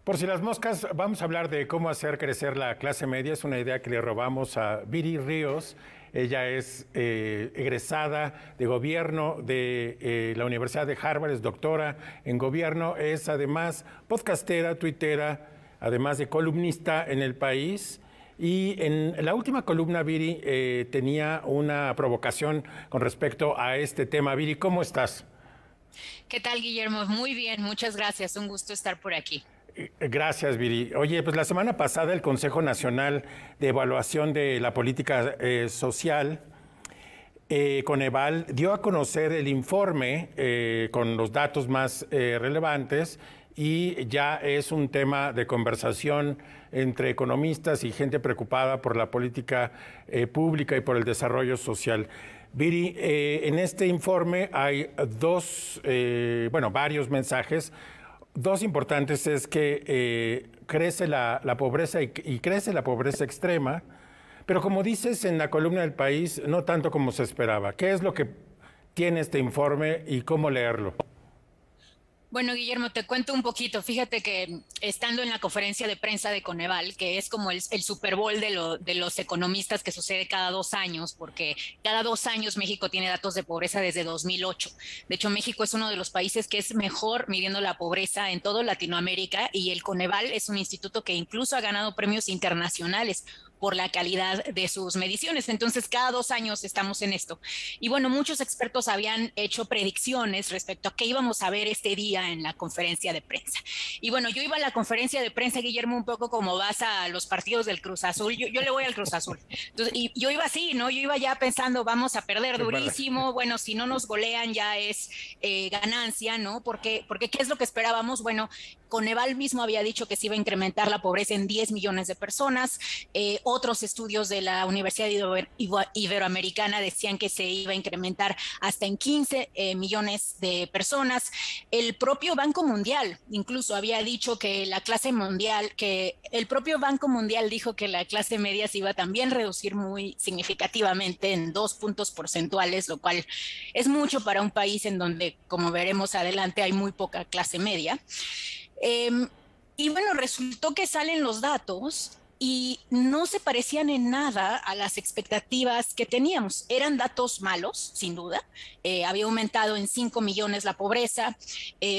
Por si las moscas, vamos a hablar de cómo hacer crecer la clase media. Es una idea que le robamos a Viri Ríos. Ella es egresada de gobierno de la Universidad de Harvard, es doctora en gobierno, es además podcastera, tuitera, además de columnista en El País. Y en la última columna, Viri, tenía una provocación con respecto a este tema. Viri, ¿cómo estás? ¿Qué tal, Guillermo? Muy bien, muchas gracias. Un gusto estar por aquí. Gracias, Viri. Oye, pues la semana pasada el Consejo Nacional de Evaluación de la Política Social, Coneval, dio a conocer el informe con los datos más relevantes y ya es un tema de conversación entre economistas y gente preocupada por la política pública y por el desarrollo social. Viri, en este informe hay varios mensajes. Dos importantes es que crece la pobreza y crece la pobreza extrema, pero como dices en la columna del País, no tanto como se esperaba. ¿Qué es lo que tiene este informe y cómo leerlo? Bueno, Guillermo, te cuento un poquito. Fíjate que estando en la conferencia de prensa de Coneval, que es como el Super Bowl de los economistas que sucede cada 2 años, porque cada 2 años México tiene datos de pobreza desde 2008. De hecho, México es uno de los países que es mejor midiendo la pobreza en toda Latinoamérica y el Coneval es un instituto que incluso ha ganado premios internacionales por la calidad de sus mediciones. Entonces, cada 2 años estamos en esto. Y bueno, muchos expertos habían hecho predicciones respecto a qué íbamos a ver este día en la conferencia de prensa. Y bueno, yo iba a la conferencia de prensa, Guillermo, un poco como vas a los partidos del Cruz Azul. Yo le voy al Cruz Azul. Entonces, y yo iba así, ¿no? Yo iba ya pensando, vamos a perder durísimo. Bueno, si no nos golean ya es ganancia, ¿no? Porque ¿qué es lo que esperábamos? Bueno, Coneval mismo había dicho que se iba a incrementar la pobreza en 10 millones de personas. Otros estudios de la Universidad Iberoamericana decían que se iba a incrementar hasta en 15 millones de personas. El propio Banco Mundial incluso había dicho que la clase mundial, que el propio Banco Mundial dijo que la clase media se iba a también reducir muy significativamente en 2 puntos porcentuales, lo cual es mucho para un país en donde, como veremos adelante, hay muy poca clase media. Eh, y bueno, resultó que salen los datos y no se parecían en nada a las expectativas que teníamos. Eran datos malos, sin duda. Había aumentado en 5 millones la pobreza,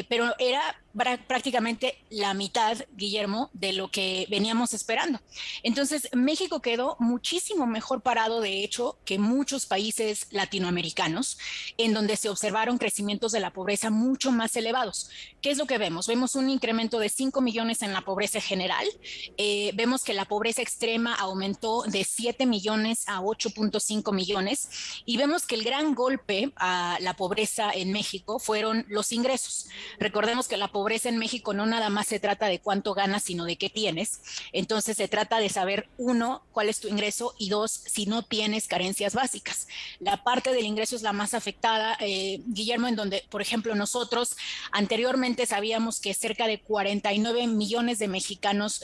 pero era prácticamente la mitad, Guillermo, de lo que veníamos esperando. Entonces, México quedó muchísimo mejor parado, de hecho, que muchos países latinoamericanos, en donde se observaron crecimientos de la pobreza mucho más elevados. ¿Qué es lo que vemos? Vemos un incremento de 5 millones en la pobreza general, vemos que la pobreza extrema aumentó de 7 millones a 8.5 millones y vemos que el gran golpe a la pobreza en México fueron los ingresos. Recordemos que la pobreza en México no nada más se trata de cuánto ganas, sino de qué tienes. Entonces se trata de saber, uno, cuál es tu ingreso y dos, si no tienes carencias básicas. La parte del ingreso es la más afectada, Guillermo, en donde, por ejemplo, nosotros anteriormente sabíamos que cerca de 49 millones de mexicanos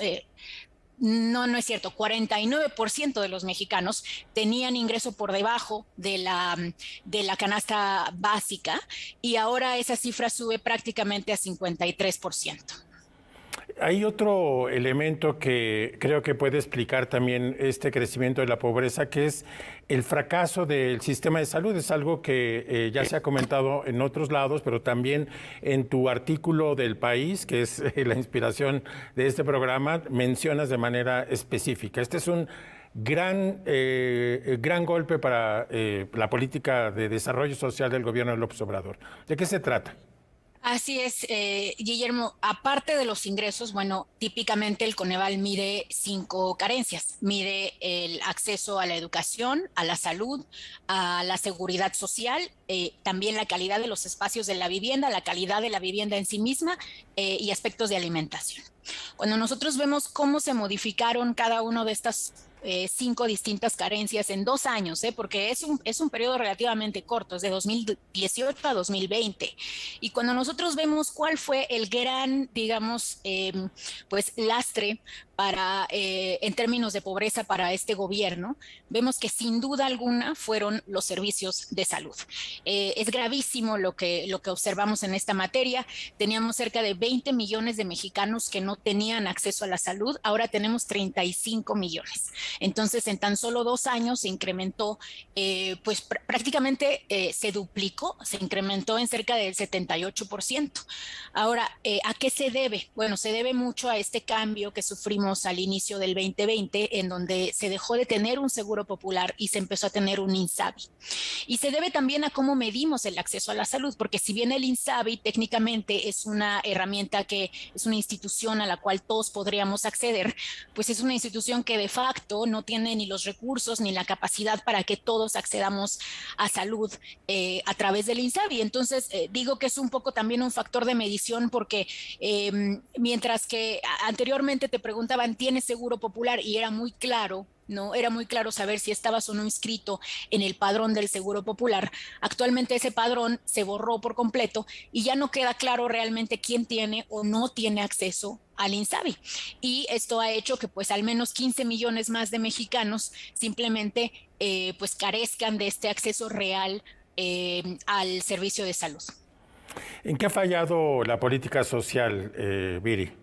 no es cierto, 49% de los mexicanos tenían ingreso por debajo de la canasta básica y ahora esa cifra sube prácticamente a 53%. Hay otro elemento que creo que puede explicar también este crecimiento de la pobreza, que es el fracaso del sistema de salud. Es algo que ya se ha comentado en otros lados, pero también en tu artículo del País, que es la inspiración de este programa, mencionas de manera específica. Este es un gran golpe para la política de desarrollo social del gobierno de López Obrador. ¿De qué se trata? Así es, Guillermo. Aparte de los ingresos, bueno, típicamente el Coneval mide 5 carencias. Mide el acceso a la educación, a la salud, a la seguridad social, también la calidad de los espacios de la vivienda, la calidad de la vivienda en sí misma y aspectos de alimentación. Cuando nosotros vemos cómo se modificaron cada uno de estas 5 distintas carencias en 2 años, porque es un periodo relativamente corto, es de 2018 a 2020. Y cuando nosotros vemos cuál fue el gran, digamos, pues lastre para, en términos de pobreza para este gobierno, vemos que sin duda alguna fueron los servicios de salud. Es gravísimo lo que observamos en esta materia. Teníamos cerca de 20 millones de mexicanos que no tenían acceso a la salud, ahora tenemos 35 millones. Entonces, en tan solo 2 años se incrementó, pues prácticamente se duplicó, se incrementó en cerca del 78%. Ahora, ¿a qué se debe? Bueno, se debe mucho a este cambio que sufrimos al inicio del 2020, en donde se dejó de tener un seguro popular y se empezó a tener un INSABI. Y se debe también a cómo medimos el acceso a la salud, porque si bien el INSABI técnicamente es una herramienta que es una institución a la cual todos podríamos acceder, pues es una institución que de facto no tiene ni los recursos ni la capacidad para que todos accedamos a salud a través del INSABI. Entonces, digo que es un poco también un factor de medición porque mientras que anteriormente te preguntaban, ¿tienes seguro popular? Y era muy claro, ¿no? Era muy claro saber si estabas o no inscrito en el padrón del Seguro Popular. Actualmente ese padrón se borró por completo y ya no queda claro realmente quién tiene o no tiene acceso al INSABI. Y esto ha hecho que pues al menos 15 millones más de mexicanos simplemente pues carezcan de este acceso real al servicio de salud. ¿En qué ha fallado la política social, Viri?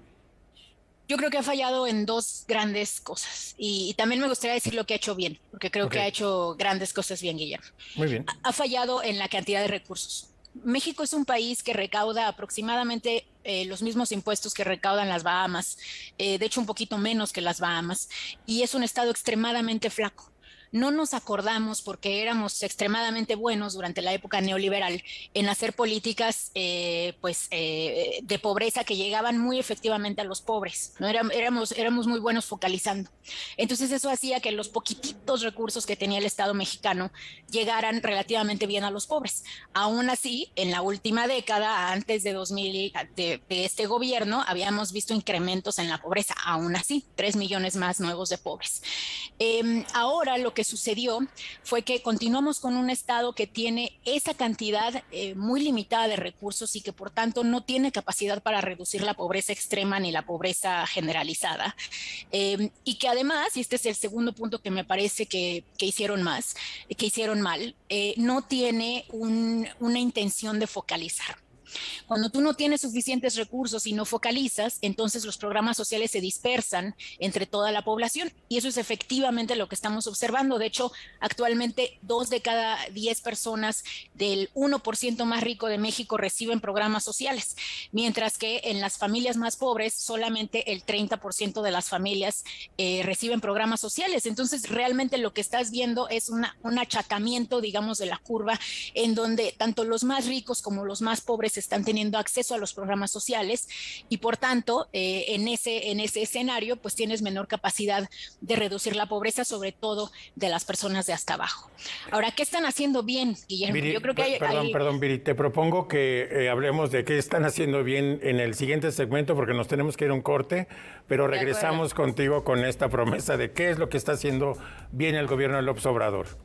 Yo creo que ha fallado en 2 grandes cosas y también me gustaría decir lo que ha hecho bien, porque creo que ha hecho grandes cosas bien, Guillermo. Muy bien. Ha fallado en la cantidad de recursos. México es un país que recauda aproximadamente los mismos impuestos que recaudan las Bahamas, de hecho un poquito menos que las Bahamas, y es un estado extremadamente flaco. No nos acordamos porque éramos extremadamente buenos durante la época neoliberal en hacer políticas de pobreza que llegaban muy efectivamente a los pobres, ¿no? Éramos muy buenos focalizando. Entonces eso hacía que los poquititos recursos que tenía el Estado mexicano llegaran relativamente bien a los pobres. Aún así, en la última década, antes de 2000, de este gobierno, habíamos visto incrementos en la pobreza. Aún así, 3 millones más nuevos de pobres. Ahora lo que sucedió fue que continuamos con un Estado que tiene esa cantidad muy limitada de recursos y que por tanto no tiene capacidad para reducir la pobreza extrema ni la pobreza generalizada. Y que además, y este es el segundo punto que me parece que hicieron mal, no tiene una intención de focalizar. Cuando tú no tienes suficientes recursos y no focalizas, entonces los programas sociales se dispersan entre toda la población y eso es efectivamente lo que estamos observando. De hecho, actualmente 2 de cada 10 personas del 1% más rico de México reciben programas sociales, mientras que en las familias más pobres solamente el 30% de las familias reciben programas sociales. Entonces, realmente lo que estás viendo es un achatamiento, digamos, de la curva en donde tanto los más ricos como los más pobres están teniendo acceso a los programas sociales y por tanto en ese escenario pues tienes menor capacidad de reducir la pobreza, sobre todo de las personas de hasta abajo. Ahora, ¿qué están haciendo bien, Guillermo? Viri, yo creo que perdón, Viri, te propongo que hablemos de qué están haciendo bien en el siguiente segmento porque nos tenemos que ir a un corte, pero regresamos contigo con esta promesa de qué es lo que está haciendo bien el gobierno de López Obrador.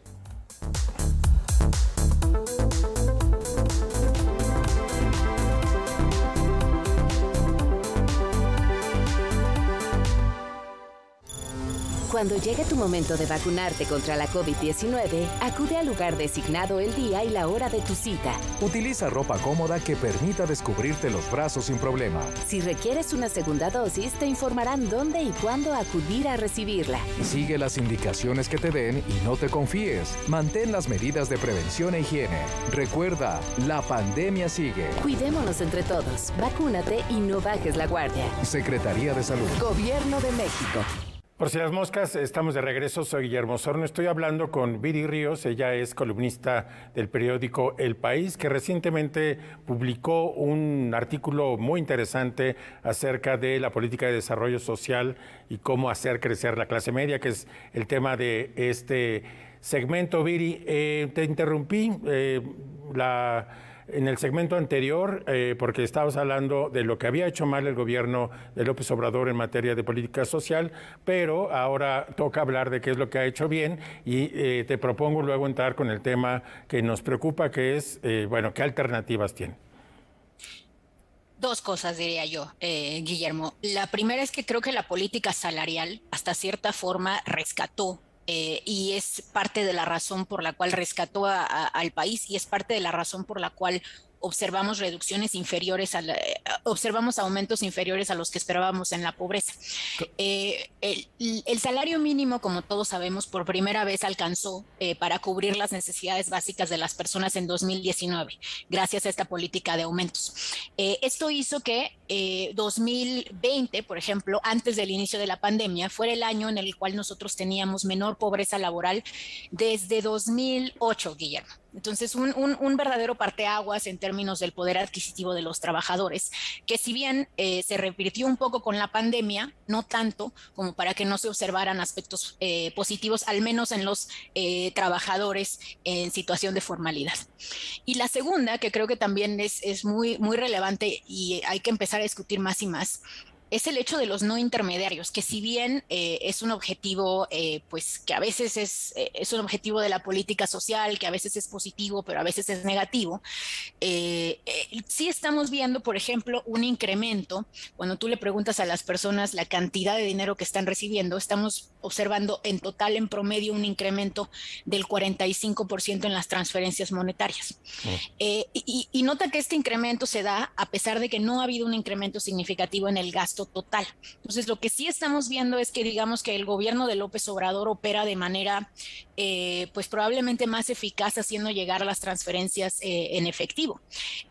Cuando llegue tu momento de vacunarte contra la COVID-19, acude al lugar designado el día y la hora de tu cita. Utiliza ropa cómoda que permita descubrirte los brazos sin problema. Si requieres una segunda dosis, te informarán dónde y cuándo acudir a recibirla. Sigue las indicaciones que te den y no te confíes. Mantén las medidas de prevención e higiene. Recuerda, la pandemia sigue. Cuidémonos entre todos, vacúnate y no bajes la guardia. Secretaría de Salud. Gobierno de México. Por si las moscas, estamos de regreso. Soy Guillermo Osorno. Estoy hablando con Viri Ríos. Ella es columnista del periódico El País, que recientemente publicó un artículo muy interesante acerca de la política de desarrollo social y cómo hacer crecer la clase media, que es el tema de este segmento. Viri, te interrumpí. en el segmento anterior, porque estabas hablando de lo que había hecho mal el gobierno de López Obrador en materia de política social, pero ahora toca hablar de qué es lo que ha hecho bien y te propongo luego entrar con el tema que nos preocupa, que es, bueno, ¿qué alternativas tiene? Dos cosas diría yo, Guillermo. La primera es que creo que la política salarial hasta cierta forma rescató y es parte de la razón por la cual rescató al país y es parte de la razón por la cual observamos reducciones inferiores, observamos aumentos inferiores a los que esperábamos en la pobreza. El salario mínimo, como todos sabemos, por primera vez alcanzó para cubrir las necesidades básicas de las personas en 2019, gracias a esta política de aumentos. Esto hizo que 2020, por ejemplo, antes del inicio de la pandemia, fuera el año en el cual nosotros teníamos menor pobreza laboral desde 2008, Guillermo. Entonces, un verdadero parteaguas en términos del poder adquisitivo de los trabajadores, que si bien se revirtió un poco con la pandemia, no tanto como para que no se observaran aspectos positivos, al menos en los trabajadores en situación de formalidad. Y la segunda, que creo que también es muy, muy relevante y hay que empezar a discutir más y más, es el hecho de los no intermediarios, que si bien es un objetivo, pues que a veces es un objetivo de la política social, que a veces es positivo, pero a veces es negativo, sí estamos viendo, por ejemplo, un incremento. Cuando tú le preguntas a las personas la cantidad de dinero que están recibiendo, estamos observando en total, en promedio, un incremento del 45% en las transferencias monetarias. Y nota que este incremento se da a pesar de que no ha habido un incremento significativo en el gasto total. Entonces, lo que sí estamos viendo es que, digamos, que el gobierno de López Obrador opera de manera, pues probablemente más eficaz, haciendo llegar las transferencias en efectivo.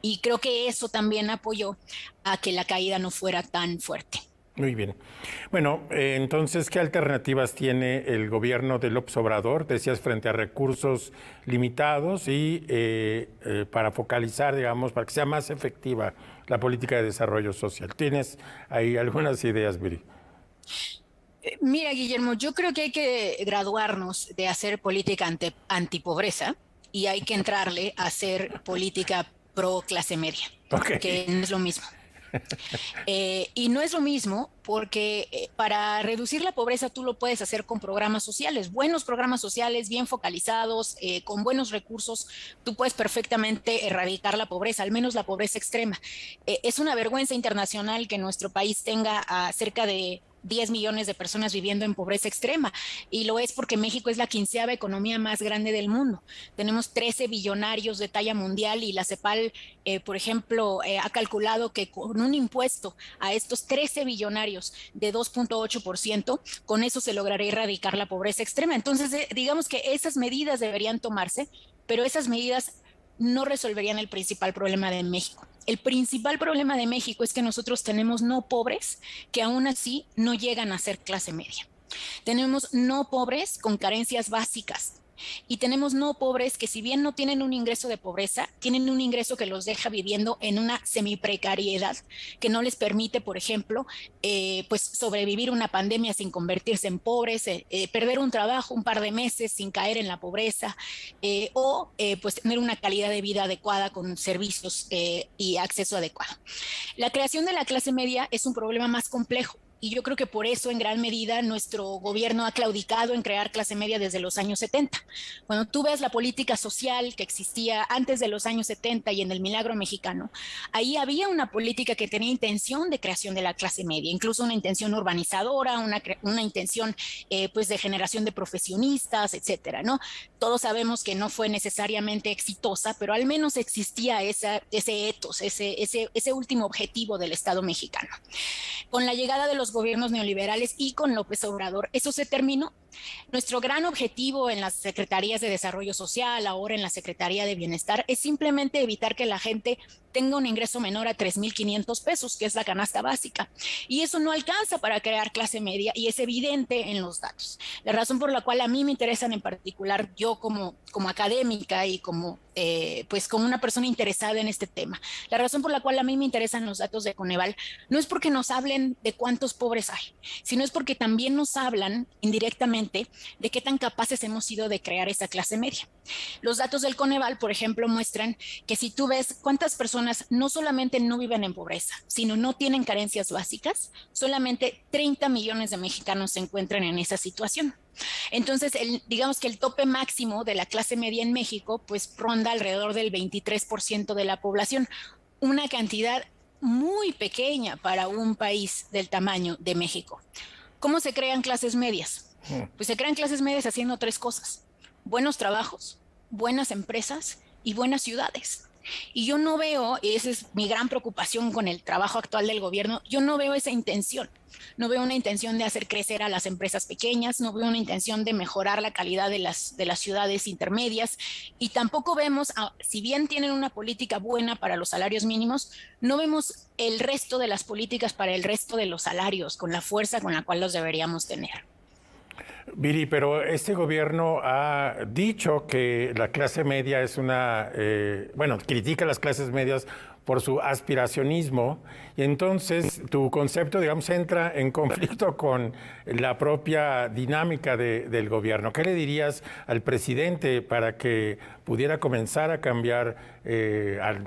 Y creo que eso también apoyó a que la caída no fuera tan fuerte. Muy bien. Bueno, entonces, ¿qué alternativas tiene el gobierno de López Obrador? Decías, frente a recursos limitados y para focalizar, digamos, para que sea más efectiva la política de desarrollo social. ¿Tienes ahí algunas ideas, Viri? Mira, Guillermo, yo creo que hay que graduarnos de hacer política antipobreza y hay que entrarle a hacer política pro clase media, que no es lo mismo. Y no es lo mismo porque para reducir la pobreza tú lo puedes hacer con programas sociales, buenos programas sociales, bien focalizados, con buenos recursos. Tú puedes perfectamente erradicar la pobreza, al menos la pobreza extrema. Es una vergüenza internacional que nuestro país tenga a cerca de 10 millones de personas viviendo en pobreza extrema, y lo es porque México es la 15ª economía más grande del mundo. Tenemos 13 billonarios de talla mundial y la CEPAL, por ejemplo, ha calculado que con un impuesto a estos 13 billonarios de 2.8%, con eso se lograría erradicar la pobreza extrema. Entonces, digamos que esas medidas deberían tomarse, pero esas medidas no resolverían el principal problema de México. El principal problema de México es que nosotros tenemos no pobres que aún así no llegan a ser clase media. Tenemos no pobres con carencias básicas. Y tenemos no pobres que, si bien no tienen un ingreso de pobreza, tienen un ingreso que los deja viviendo en una semiprecariedad que no les permite, por ejemplo, pues sobrevivir una pandemia sin convertirse en pobres, perder un trabajo un par de meses sin caer en la pobreza, o pues tener una calidad de vida adecuada con servicios y acceso adecuado. La creación de la clase media es un problema más complejo. Y yo creo que por eso, en gran medida, nuestro gobierno ha claudicado en crear clase media desde los años 70. Cuando tú ves la política social que existía antes de los años 70 y en el Milagro Mexicano, ahí había una política que tenía intención de creación de la clase media, incluso una intención urbanizadora, una intención pues de generación de profesionistas, etcétera, ¿no? Todos sabemos que no fue necesariamente exitosa, pero al menos existía ese ethos, ese último objetivo del Estado mexicano. Con la llegada de los gobiernos neoliberales y con López Obrador, eso se terminó. Nuestro gran objetivo en las secretarías de desarrollo social, ahora en la Secretaría de Bienestar, es simplemente evitar que la gente tenga un ingreso menor a 3,500 pesos, que es la canasta básica. Y eso no alcanza para crear clase media y es evidente en los datos. La razón por la cual a mí me interesan en particular, yo como académica y pues como una persona interesada en este tema, la razón por la cual a mí me interesan los datos de Coneval no es porque nos hablen de cuántos pobres hay, sino es porque también nos hablan indirectamente precisamente de qué tan capaces hemos sido de crear esa clase media. Los datos del Coneval, por ejemplo, muestran que si tú ves cuántas personas no solamente no viven en pobreza, sino no tienen carencias básicas, solamente 30 millones de mexicanos se encuentran en esa situación. Entonces, digamos que el tope máximo de la clase media en México, pues ronda alrededor del 23% de la población, una cantidad muy pequeña para un país del tamaño de México. ¿Cómo se crean clases medias? Pues se crean clases medias haciendo 3 cosas: buenos trabajos, buenas empresas y buenas ciudades. Y yo no veo, y esa es mi gran preocupación con el trabajo actual del gobierno, yo no veo esa intención. No veo una intención de hacer crecer a las empresas pequeñas, no veo una intención de mejorar la calidad de las ciudades intermedias, y tampoco vemos, si bien tienen una política buena para los salarios mínimos, no vemos el resto de las políticas para el resto de los salarios con la fuerza con la cual los deberíamos tener. Viri, pero este gobierno ha dicho que la clase media es critica a las clases medias por su aspiracionismo, y entonces tu concepto, digamos, entra en conflicto con la propia dinámica del gobierno. ¿Qué le dirías al presidente para que pudiera comenzar a cambiar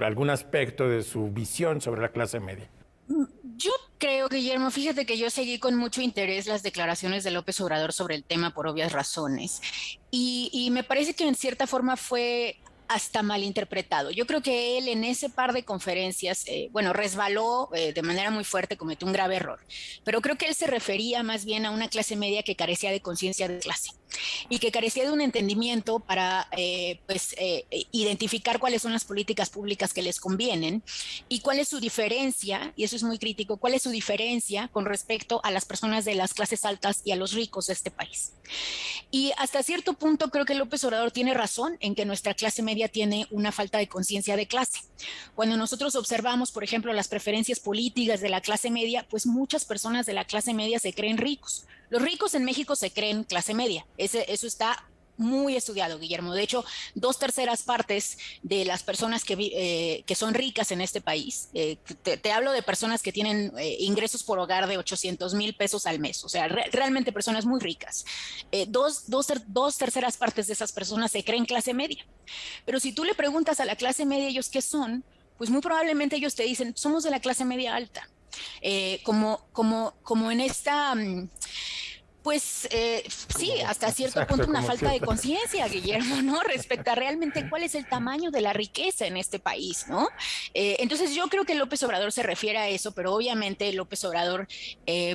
algún aspecto de su visión sobre la clase media? Yo creo, Guillermo, fíjate que yo seguí con mucho interés las declaraciones de López Obrador sobre el tema por obvias razones, y me parece que en cierta forma fue hasta malinterpretado. Yo creo que él en ese par de conferencias, resbaló de manera muy fuerte, cometió un grave error, pero creo que él se refería más bien a una clase media que carecía de conciencia de clase y que carecía de un entendimiento para identificar cuáles son las políticas públicas que les convienen y cuál es su diferencia, y eso es muy crítico, cuál es su diferencia con respecto a las personas de las clases altas y a los ricos de este país. Y hasta cierto punto creo que López Obrador tiene razón en que nuestra clase media tiene una falta de conciencia de clase. Cuando nosotros observamos, por ejemplo, las preferencias políticas de la clase media, pues muchas personas de la clase media se creen ricos. Los ricos en México se creen clase media. Eso está muy estudiado, Guillermo. De hecho, 2/3 partes de las personas que son ricas en este país, te hablo de personas que tienen ingresos por hogar de 800,000 pesos al mes, o sea, realmente personas muy ricas. 2/3 partes de esas personas se creen clase media. Pero si tú le preguntas a la clase media ellos qué son, pues muy probablemente ellos te dicen, somos de la clase media alta. Como en esta... sí, hasta cierto punto una falta de conciencia, Guillermo, ¿no? Respecto a realmente cuál es el tamaño de la riqueza en este país, ¿no? Entonces yo creo que López Obrador se refiere a eso, pero obviamente López Obrador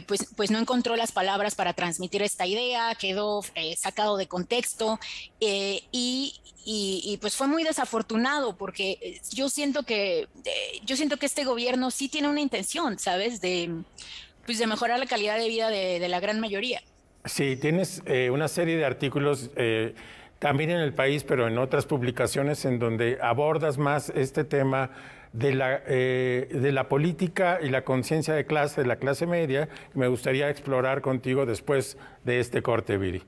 pues no encontró las palabras para transmitir esta idea, quedó sacado de contexto y pues fue muy desafortunado porque yo siento que este gobierno sí tiene una intención, ¿sabes? De mejorar la calidad de vida de la gran mayoría. Sí, tienes una serie de artículos también en El País, pero en otras publicaciones en donde abordas más este tema de la política y la conciencia de clase, de la clase media. Me gustaría explorar contigo después de este corte, Viri.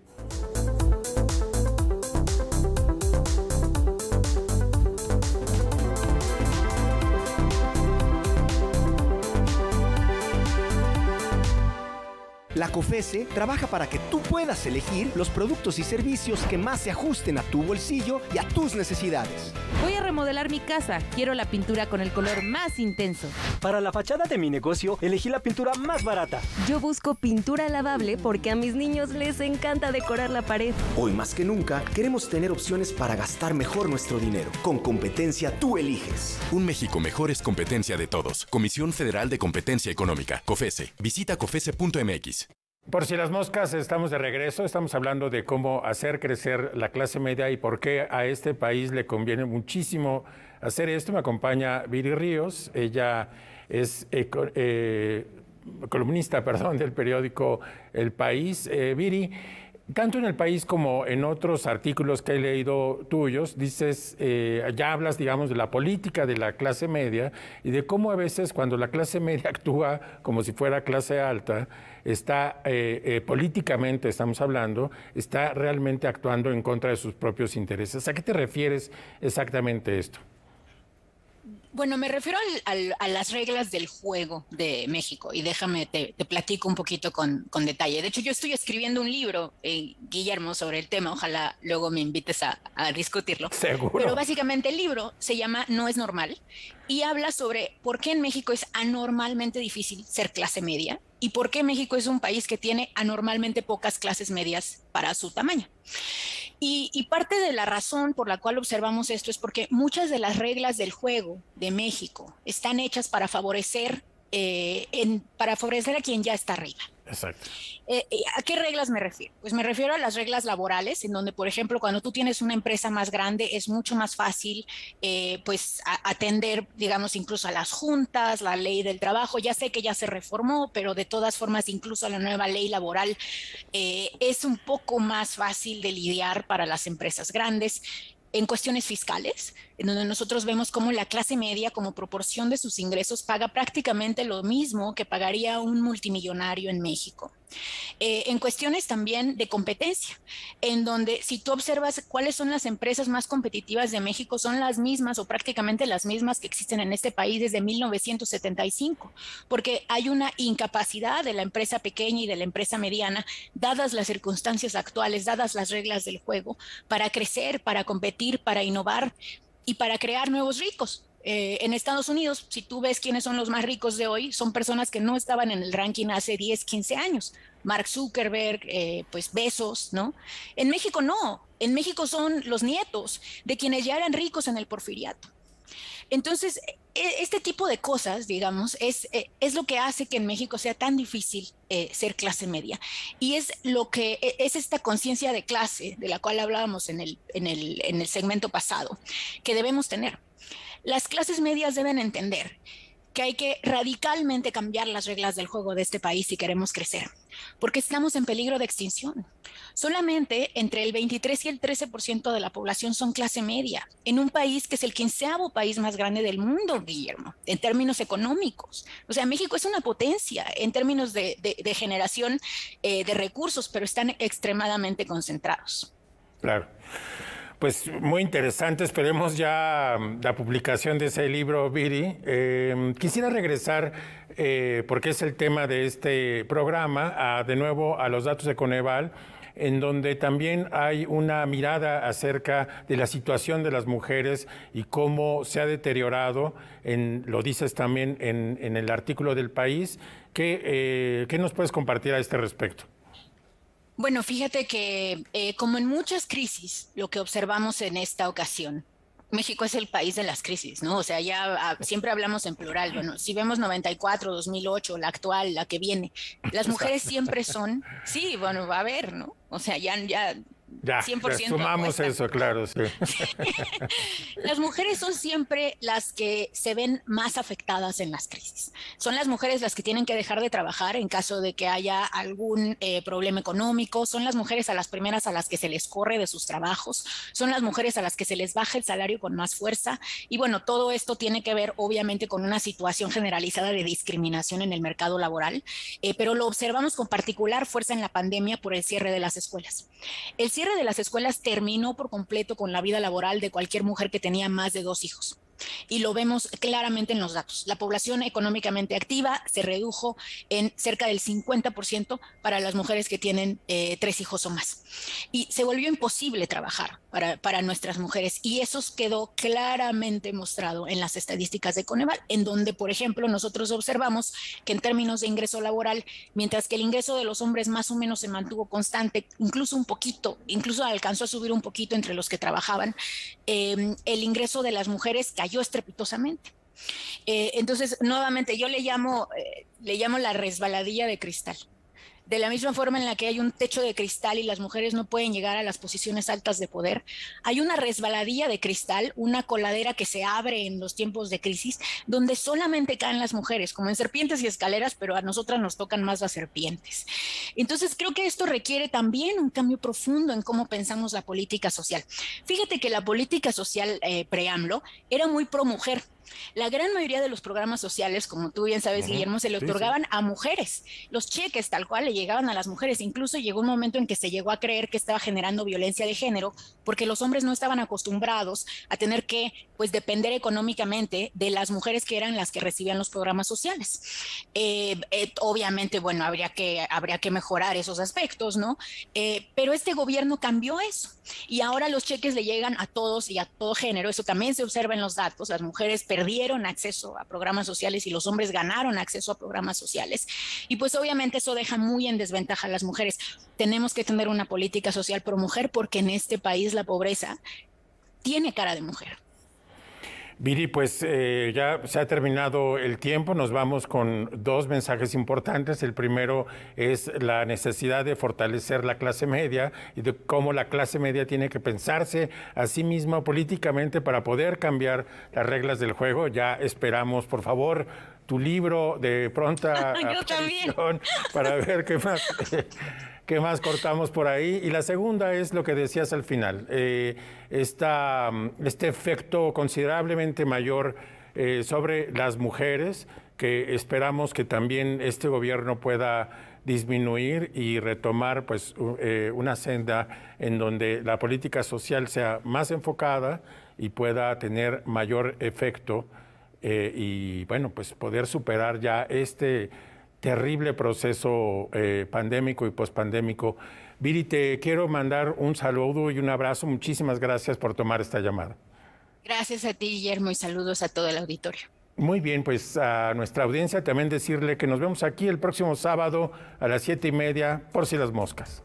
La COFESE trabaja para que tú puedas elegir los productos y servicios que más se ajusten a tu bolsillo y a tus necesidades. Voy a remodelar mi casa. Quiero la pintura con el color más intenso. Para la fachada de mi negocio, elegí la pintura más barata. Yo busco pintura lavable porque a mis niños les encanta decorar la pared. Hoy más que nunca, queremos tener opciones para gastar mejor nuestro dinero. Con Competencia, tú eliges. Un México mejor es competencia de todos. Comisión Federal de Competencia Económica, COFESE. Visita COFESE.mx. Por si las moscas, estamos de regreso. Estamos hablando de cómo hacer crecer la clase media y por qué a este país le conviene muchísimo hacer esto. Me acompaña Viri Ríos. Ella es columnista, del periódico El País. Viri, tanto en El País como en otros artículos que he leído tuyos, dices, ya hablas, digamos, de la política de la clase media y de cómo a veces cuando la clase media actúa como si fuera clase alta, está políticamente, estamos hablando, está realmente actuando en contra de sus propios intereses. ¿A qué te refieres exactamente esto? Bueno, me refiero a las reglas del juego de México y déjame, te platico un poquito con detalle. De hecho, yo estoy escribiendo un libro, Guillermo, sobre el tema. Ojalá luego me invites a discutirlo. Seguro. Pero básicamente el libro se llama No es normal y habla sobre por qué en México es anormalmente difícil ser clase media y por qué México es un país que tiene anormalmente pocas clases medias para su tamaño. Y parte de la razón por la cual observamos esto es porque muchas de las reglas del juego de México están hechas para favorecer a quien ya está arriba. Exacto. ¿A qué reglas me refiero? Pues me refiero a las reglas laborales, en donde, por ejemplo, cuando tú tienes una empresa más grande, es mucho más fácil atender, digamos, incluso a las juntas, la ley del trabajo. Ya sé que ya se reformó, pero de todas formas, incluso la nueva ley laboral es un poco más fácil de lidiar para las empresas grandes. En cuestiones fiscales, en donde nosotros vemos cómo la clase media, como proporción de sus ingresos, paga prácticamente lo mismo que pagaría un multimillonario en México. En cuestiones también de competencia, en donde si tú observas cuáles son las empresas más competitivas de México, son las mismas o prácticamente las mismas que existen en este país desde 1975, porque hay una incapacidad de la empresa pequeña y de la empresa mediana, dadas las circunstancias actuales, dadas las reglas del juego, para crecer, para competir, para innovar y para crear nuevos ricos. En Estados Unidos, si tú ves quiénes son los más ricos de hoy, son personas que no estaban en el ranking hace 10, 15 años. Mark Zuckerberg, pues Bezos, ¿no? En México no. En México son los nietos de quienes ya eran ricos en el porfiriato. Entonces, este tipo de cosas, digamos, es lo que hace que en México sea tan difícil ser clase media. Y es esta conciencia de clase de la cual hablábamos en el segmento pasado, que debemos tener. Las clases medias deben entender que hay que radicalmente cambiar las reglas del juego de este país si queremos crecer, porque estamos en peligro de extinción. Solamente entre el 23 y el 13% de la población son clase media, en un país que es el 15º país más grande del mundo, Guillermo, en términos económicos. O sea, México es una potencia en términos de generación de recursos, pero están extremadamente concentrados. Claro. Pues muy interesante, esperemos ya la publicación de ese libro, Viri. Quisiera regresar, porque es el tema de este programa, de nuevo a los datos de Coneval, en donde también hay una mirada acerca de la situación de las mujeres y cómo se ha deteriorado, lo dices también en el artículo del País. ¿Qué nos puedes compartir a este respecto? Bueno, fíjate que como en muchas crisis, lo que observamos en esta ocasión, México es el país de las crisis, ¿no? O sea, siempre hablamos en plural. Bueno, si vemos 94, 2008, la actual, la que viene, las mujeres siempre son, sí, bueno, va a haber, ¿no? O sea, ya 100% sumamos apuesta. eso, claro, sí. Las mujeres son siempre las que se ven más afectadas en las crisis. Son las mujeres las que tienen que dejar de trabajar en caso de que haya algún problema económico. Son las mujeres a las primeras a las que se les corre de sus trabajos. Son las mujeres a las que se les baja el salario con más fuerza. Y bueno, todo esto tiene que ver obviamente con una situación generalizada de discriminación en el mercado laboral, pero lo observamos con particular fuerza en la pandemia por el cierre de las escuelas. El cierre de las escuelas terminó por completo con la vida laboral de cualquier mujer que tenía más de 2 hijos. Y lo vemos claramente en los datos. La población económicamente activa se redujo en cerca del 50% para las mujeres que tienen 3 hijos o más. Y se volvió imposible trabajar para nuestras mujeres. Y eso quedó claramente mostrado en las estadísticas de Coneval, en donde, por ejemplo, nosotros observamos que en términos de ingreso laboral, mientras que el ingreso de los hombres más o menos se mantuvo constante, incluso un poquito, incluso alcanzó a subir un poquito entre los que trabajaban, el ingreso de las mujeres cayó estrepitosamente. Entonces, nuevamente, yo le llamo la resbaladilla de cristal. De la misma forma en la que hay un techo de cristal y las mujeres no pueden llegar a las posiciones altas de poder, hay una resbaladilla de cristal, una coladera que se abre en los tiempos de crisis, donde solamente caen las mujeres, como en serpientes y escaleras, pero a nosotras nos tocan más las serpientes. Entonces, creo que esto requiere también un cambio profundo en cómo pensamos la política social. Fíjate que la política social pre-AMLO era muy pro mujer. La gran mayoría de los programas sociales, como tú bien sabes, Guillermo, se le otorgaban a mujeres. Los cheques tal cual le llegaban a las mujeres. Incluso llegó un momento en que se llegó a creer que estaba generando violencia de género porque los hombres no estaban acostumbrados a tener que, pues, depender económicamente de las mujeres que eran las que recibían los programas sociales. Obviamente, bueno, habría que mejorar esos aspectos, ¿no? Pero este gobierno cambió eso y ahora los cheques le llegan a todos y a todo género. Eso también se observa en los datos. Las mujeres perdieron acceso a programas sociales y los hombres ganaron acceso a programas sociales. Y pues obviamente eso deja muy en desventaja a las mujeres. Tenemos que tener una política social pro mujer porque en este país la pobreza tiene cara de mujer. Viri, pues ya se ha terminado el tiempo, nos vamos con dos mensajes importantes. El primero es la necesidad de fortalecer la clase media y de cómo la clase media tiene que pensarse a sí misma políticamente para poder cambiar las reglas del juego. Ya esperamos, por favor, tu libro de pronta aparición para ver qué más cortamos por ahí. Y la segunda es lo que decías al final, este efecto considerablemente mayor sobre las mujeres, que esperamos que también este gobierno pueda disminuir y retomar pues una senda en donde la política social sea más enfocada y pueda tener mayor efecto y bueno, pues poder superar ya este terrible proceso pandémico y pospandémico. Viri, te quiero mandar un saludo y un abrazo. Muchísimas gracias por tomar esta llamada. Gracias a ti, Guillermo, y saludos a todo el auditorio. Muy bien, pues a nuestra audiencia también decirle que nos vemos aquí el próximo sábado a las 7:30, por si las moscas.